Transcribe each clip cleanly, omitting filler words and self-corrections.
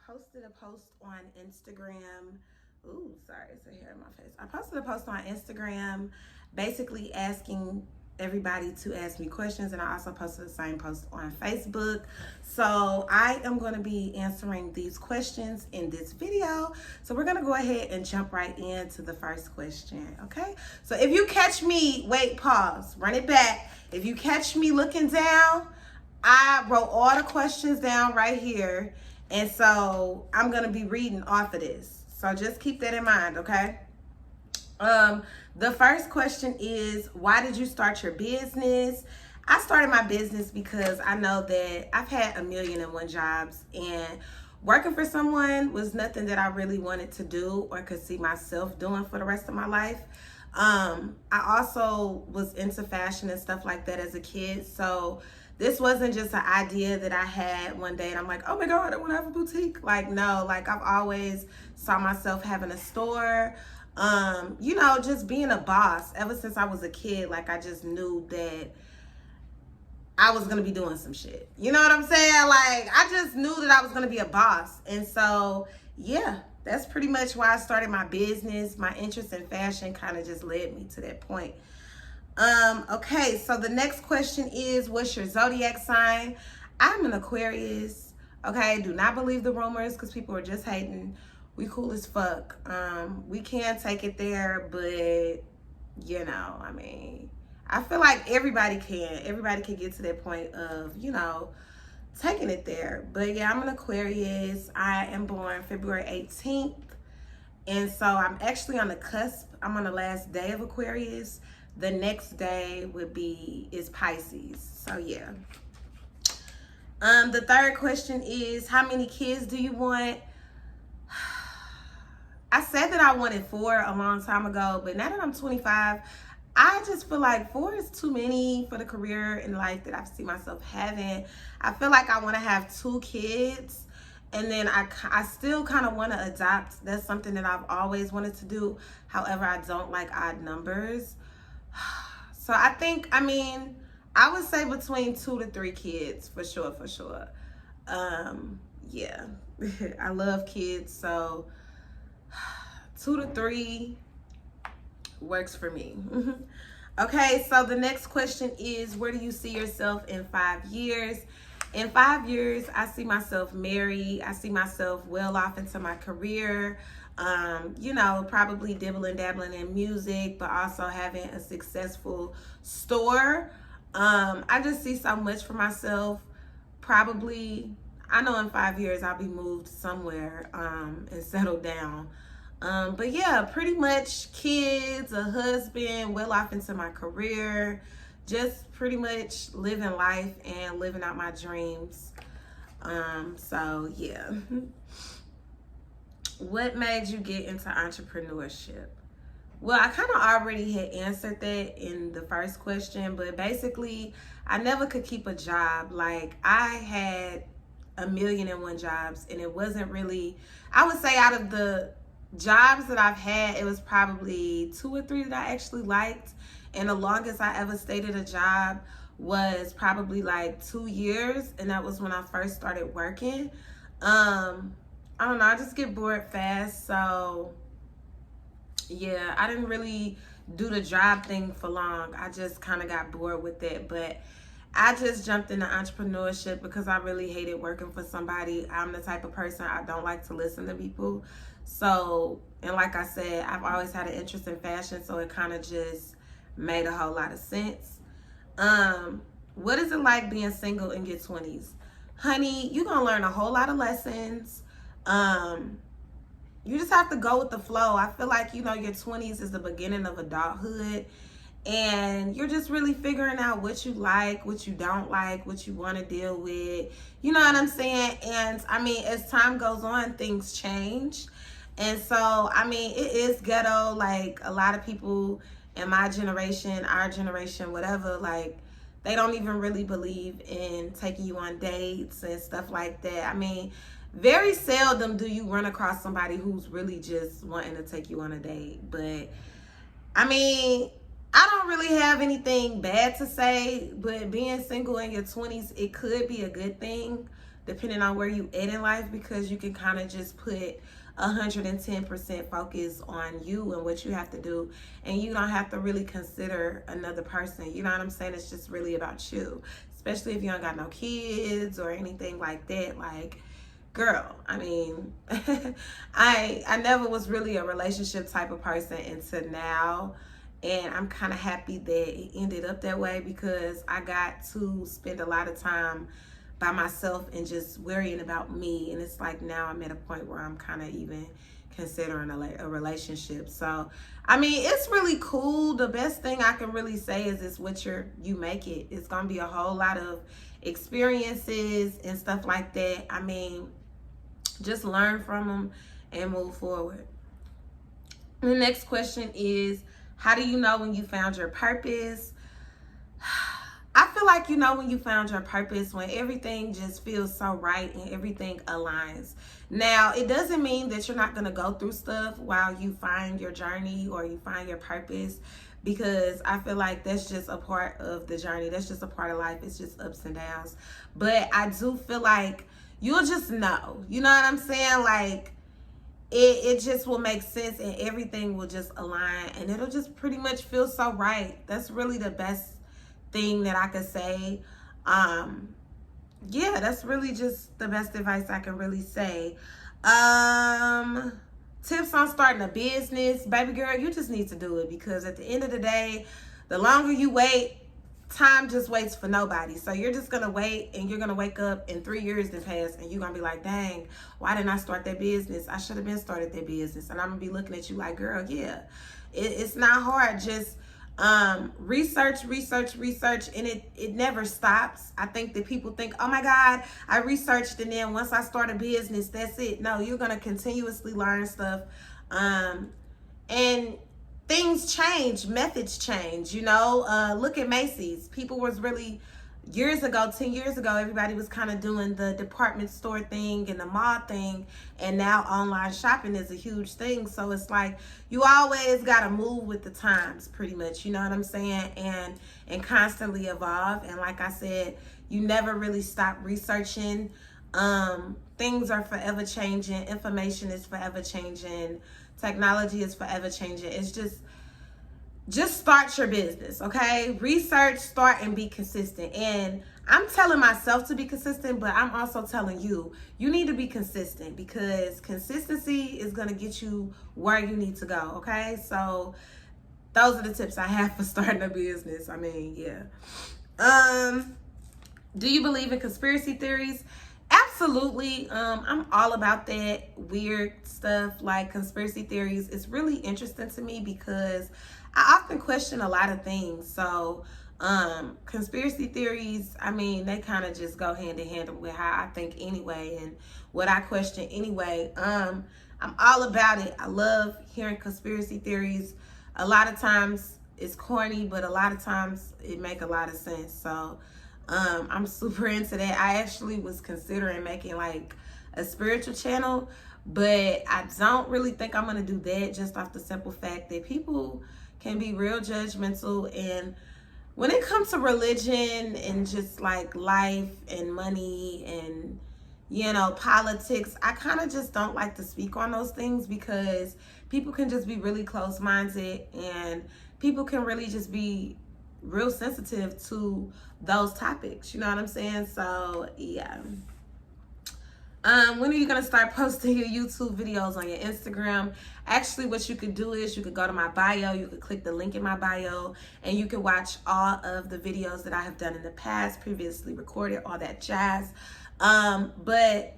posted a post on Instagram. Ooh, sorry, it's a hair in my face. I posted a post on Instagram basically asking everybody to ask me questions, and I also posted the same post on Facebook. So I am going to be answering these questions in this video. So we're going to go ahead and jump right into the first question, okay? So if you catch me, wait, pause, run it back. If you catch me looking down, I wrote all the questions down right here, and so I'm going to be reading off of this. So just keep that in mind, okay? The first question is, why did you start your business? I started my business because I know that I've had 1,000,001 jobs, and working for someone was nothing that I really wanted to do or could see myself doing for the rest of my life. I also was into fashion and stuff like that as a kid, so this wasn't just an idea that I had one day and I'm like, oh my God, I want to have a boutique. Like, no, like I've always saw myself having a store, you know, just being a boss. Ever since I was a kid, like I just knew that I was going to be doing some shit. You know what I'm saying? Like, I just knew that I was going to be a boss. And so, yeah, that's pretty much why I started my business. My interest in fashion kind of just led me to that point. Okay, so the next question is, what's your zodiac sign? I'm an Aquarius. Okay, do not believe the rumors because people are just hating. We cool as fuck. We can take it there, but you know, I mean, I feel like everybody can get to that point of, you know, taking it there. But yeah, I'm an Aquarius. I am born February 18th. And so I'm actually on the cusp. I'm on the last day of Aquarius. The next day is Pisces. So yeah. The third question is, how many kids do you want? I said that I wanted 4 a long time ago, but now that I'm 25, I just feel like 4 is too many for the career in life that I see myself having. I feel like I want to have 2 kids, and then I still kind of want to adopt. That's something that I've always wanted to do. However, I don't like odd numbers. So I mean, I would say between 2 to 3 kids for sure. Yeah, I love kids, so 2 to 3 works for me. Okay, so the next question is, where do you see yourself in 5 years? In 5 years, I see myself married. I see myself well off into my career. You know, probably dabbling in music, but also having a successful store. I just see so much for myself. Probably, I know in 5 years I'll be moved somewhere and settled down. But yeah, pretty much kids, a husband, well off into my career, just pretty much living life and living out my dreams. So yeah. What made you get into entrepreneurship? Well, I kind of already had answered that in the first question, but basically, I never could keep a job. Like, I had 1,000,001 jobs, and it wasn't really, I would say out of the jobs that I've had, it was probably 2 or 3 that I actually liked. And the longest I ever stayed at a job was probably like 2 years, and that was when I first started working. I don't know, I just get bored fast, so yeah, I didn't really do the job thing for long. I just kind of got bored with it, but I just jumped into entrepreneurship because I really hated working for somebody. I'm the type of person, I don't like to listen to people. So, and like I said, I've always had an interest in fashion, so it kind of just made a whole lot of sense. What is it like being single in your 20s? Honey, you're going to learn a whole lot of lessons. You just have to go with the flow. I feel like, you know, your 20s is the beginning of adulthood, and you're just really figuring out what you like, what you don't like, what you want to deal with. You know what I'm saying? And I mean, as time goes on, things change. And so, I mean, it is ghetto. Like, a lot of people in my generation, our generation, whatever, like, they don't even really believe in taking you on dates and stuff like that. I mean, very seldom do you run across somebody who's really just wanting to take you on a date. But I mean, I don't really have anything bad to say, but being single in your 20s, it could be a good thing. depending on where you at in life, because you can kind of just put 110% focus on you and what you have to do, and you don't have to really consider another person. You know what I'm saying? It's just really about you, especially if you don't got no kids or anything like that. Like, girl, I mean, I never was really a relationship type of person until now, and I'm kind of happy that it ended up that way, because I got to spend a lot of time by myself and just worrying about me. And it's like now I'm at a point where I'm kind of even considering a relationship. So I mean, it's really cool. The best thing I can really say is it's what you make it. It's gonna be a whole lot of experiences and stuff like that. I mean, just learn from them and move forward. The next question is, how do you know when you found your purpose? I feel like you know when you found your purpose when everything just feels so right and everything aligns. Now, it doesn't mean that you're not going to go through stuff while you find your journey or you find your purpose, because I feel like that's just a part of the journey. That's just a part of life. It's just ups and downs. But I do feel like you'll just know. You know what I'm saying? Like, it just will make sense and everything will just align and it'll just pretty much feel so right. That's really the best thing that I could say. Yeah, that's really just the best advice I can really say. Tips on starting a business. Baby girl, you just need to do it, because at the end of the day, the longer you wait, time just waits for nobody. So you're just gonna wait, and you're gonna wake up and 3 years has passed and you're gonna be like, dang, why didn't I start that business? I should have been started that business. And I'm gonna be looking at you like, girl, yeah, it's not hard. Just research, and it never stops. I think that people think, oh my God, I researched and then once I start a business, that's it. No, you're gonna continuously learn stuff, and things change, methods change, you know. Look at Macy's. People was really, years ago, 10 years ago, everybody was kind of doing the department store thing and the mall thing, and now online shopping is a huge thing. So it's like you always got to move with the times, pretty much, you know what I'm saying, and constantly evolve. And like I said, you never really stop researching. Things are forever changing. Information is forever changing. Technology is forever changing. It's just start your business, okay? Research, start, and be consistent. And I'm telling myself to be consistent, but I'm also telling you, you need to be consistent, because consistency is going to get you where you need to go, okay? So those are the tips I have for starting a business. I mean, yeah. Do you believe in conspiracy theories? Absolutely. I'm all about that weird stuff, like conspiracy theories. It's really interesting to me because I often question a lot of things. So conspiracy theories, I mean, they kind of just go hand in hand with how I think anyway, and what I question anyway. I'm all about it. I love hearing conspiracy theories. A lot of times it's corny, but a lot of times it make a lot of sense. So I'm super into that. I actually was considering making like a spiritual channel, but I don't really think I'm going to do that, just off the simple fact that people can be real judgmental. And when it comes to religion and just like life and money and, you know, politics, I kind of just don't like to speak on those things, because people can just be really close-minded and people can really just be real sensitive to those topics, you know what I'm saying? So yeah. When are you gonna start posting your YouTube videos on your Instagram? Actually, what you could do is you could go to my bio, you could click the link in my bio, and you can watch all of the videos that I have done in the past, previously recorded, all that jazz. But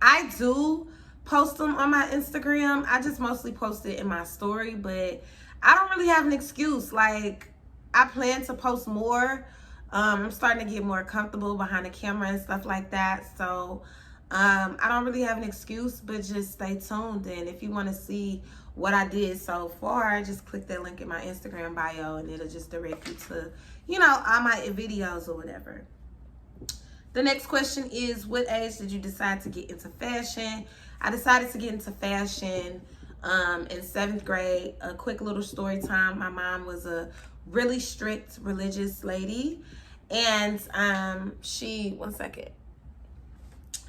I do post them on my Instagram. I just mostly post it in my story, but I don't really have an excuse. Like, I plan to post more. I'm starting to get more comfortable behind the camera and stuff like that. So I don't really have an excuse, but just stay tuned. And if you want to see what I did so far, just click that link in my Instagram bio and it'll just direct you to, you know, all my videos or whatever. The next question is, what age did you decide to get into fashion? I decided to get into fashion in 7th grade. A quick little story time. My mom was a really strict religious lady, and she, one second.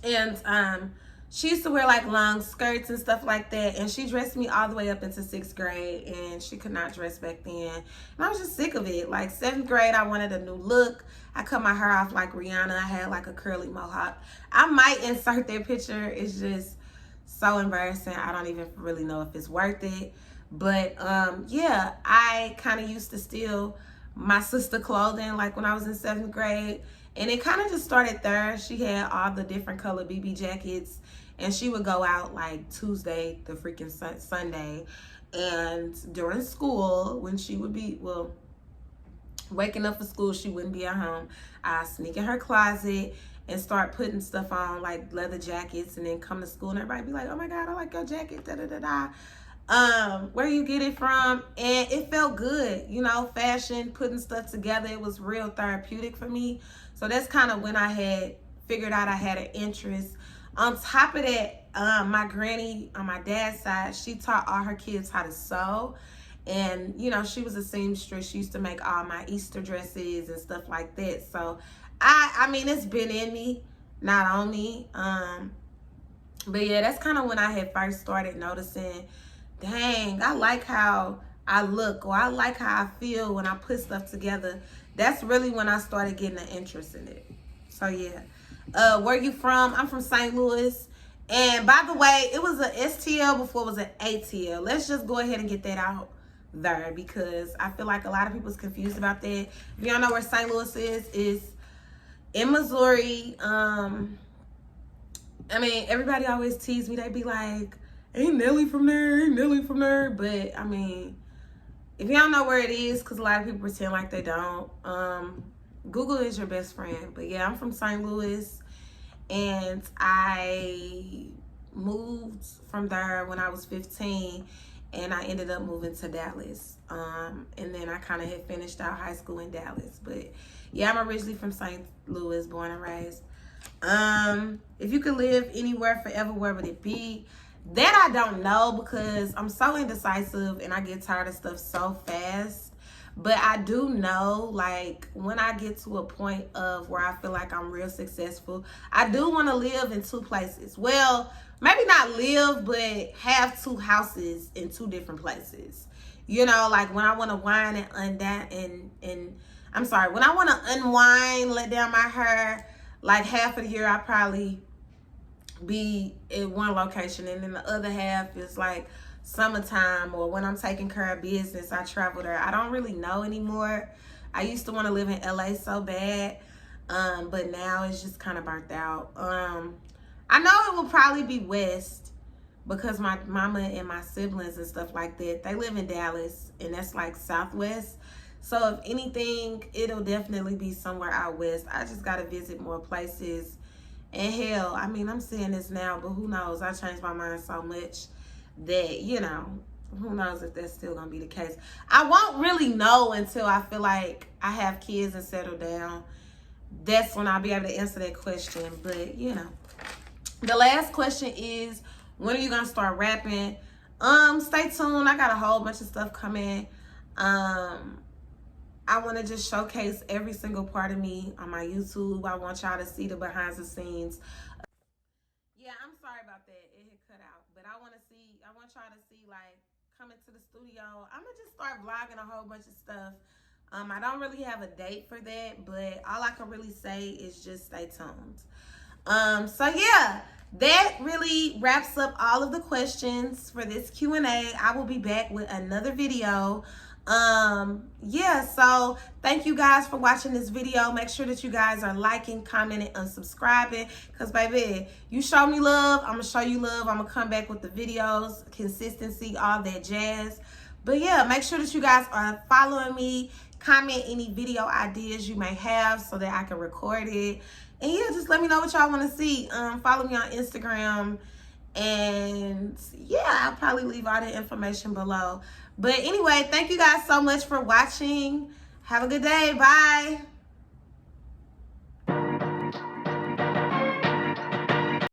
And she used to wear like long skirts and stuff like that. And she dressed me all the way up into 6th grade. And she could not dress back then. And I was just sick of it. Like 7th grade, I wanted a new look. I cut my hair off like Rihanna. I had like a curly mohawk. I might insert that picture. It's just so embarrassing. I don't even really know if it's worth it. But yeah, I kind of used to steal my sister clothing like when I was in 7th grade. And it kind of just started there. She had all the different color BB jackets. And she would go out like Tuesday to freaking Sunday. And during school, when she would be, well, waking up for school, she wouldn't be at home. I sneak in her closet and start putting stuff on, like leather jackets, and then come to school and everybody be like, oh my God, I like your jacket, da da da da. Where you get it from? And it felt good, you know, fashion, putting stuff together. It was real therapeutic for me. So that's kind of when I had figured out I had an interest. On top of that, my granny on my dad's side, she taught all her kids how to sew. And, you know, she was a seamstress. She used to make all my Easter dresses and stuff like that. So, I mean, it's been in me, not on me. But, yeah, that's kind of when I had first started noticing, dang, I like how I look, or I like how I feel when I put stuff together. That's really when I started getting an interest in it. So, yeah. Where you from? I'm from St. Louis. And by the way, it was an STL before it was an ATL. Let's just go ahead and get that out there, because I feel like a lot of people's confused about that. If you don't know where St. Louis is in Missouri. I mean, everybody always tease me. They be like, ain't Nelly from there? Ain't Nelly from there? But, I mean, if you don't know where it is, because a lot of people pretend like they don't, Google is your best friend. But yeah, I'm from St. Louis, and I moved from there when I was 15, and I ended up moving to Dallas. And then I kind of had finished out high school in Dallas. But yeah, I'm originally from St. Louis, born and raised. If you could live anywhere forever, where would it be? That I don't know, because I'm so indecisive and I get tired of stuff so fast. But I do know, like, when I get to a point of where I feel like I'm real successful, I do want to live in 2 places. Well, maybe not live, but have 2 houses in 2 different places. You know, like when I want to whine and when I want to unwind, let down my hair, like half of the year I probably be in one location, and then the other half is like summertime, or when I'm taking care of business, I travel there. I don't really know anymore. I used to want to live in LA so bad, but now it's just kind of burnt out. I know it will probably be West, because my mama and my siblings and stuff like that, they live in Dallas, and that's like Southwest. So if anything, it'll definitely be somewhere out West. I just got to visit more places. And hell, I mean, I'm saying this now, but who knows? I changed my mind so much that, you know, who knows if that's still gonna be the case. I won't really know until I feel like I have kids and settle down. That's when I'll be able to answer that question. But, you know, the last question is, when are you gonna start rapping? Stay tuned. I got a whole bunch of stuff coming. I want to just showcase every single part of me on my YouTube. I want y'all to see the behind the scenes. Yeah, I'm sorry about that. It had cut out. But I want y'all to see, like, coming to the studio. I'm going to just start vlogging a whole bunch of stuff. I don't really have a date for that, but all I can really say is just stay tuned. So yeah, that really wraps up all of the questions for this Q&A. I will be back with another video. Yeah, so thank you guys for watching this video. Make sure that you guys are liking, commenting, and subscribing, because baby, you show me love, I'm gonna show you love. I'm gonna come back with the videos, consistency, all that jazz. But yeah, make sure that you guys are following me. Comment any video ideas you may have so that I can record it. And yeah, just let me know what y'all want to see. Follow me on Instagram. And yeah, I'll probably leave all the information below. But anyway, thank you guys so much for watching. Have a good day. Bye.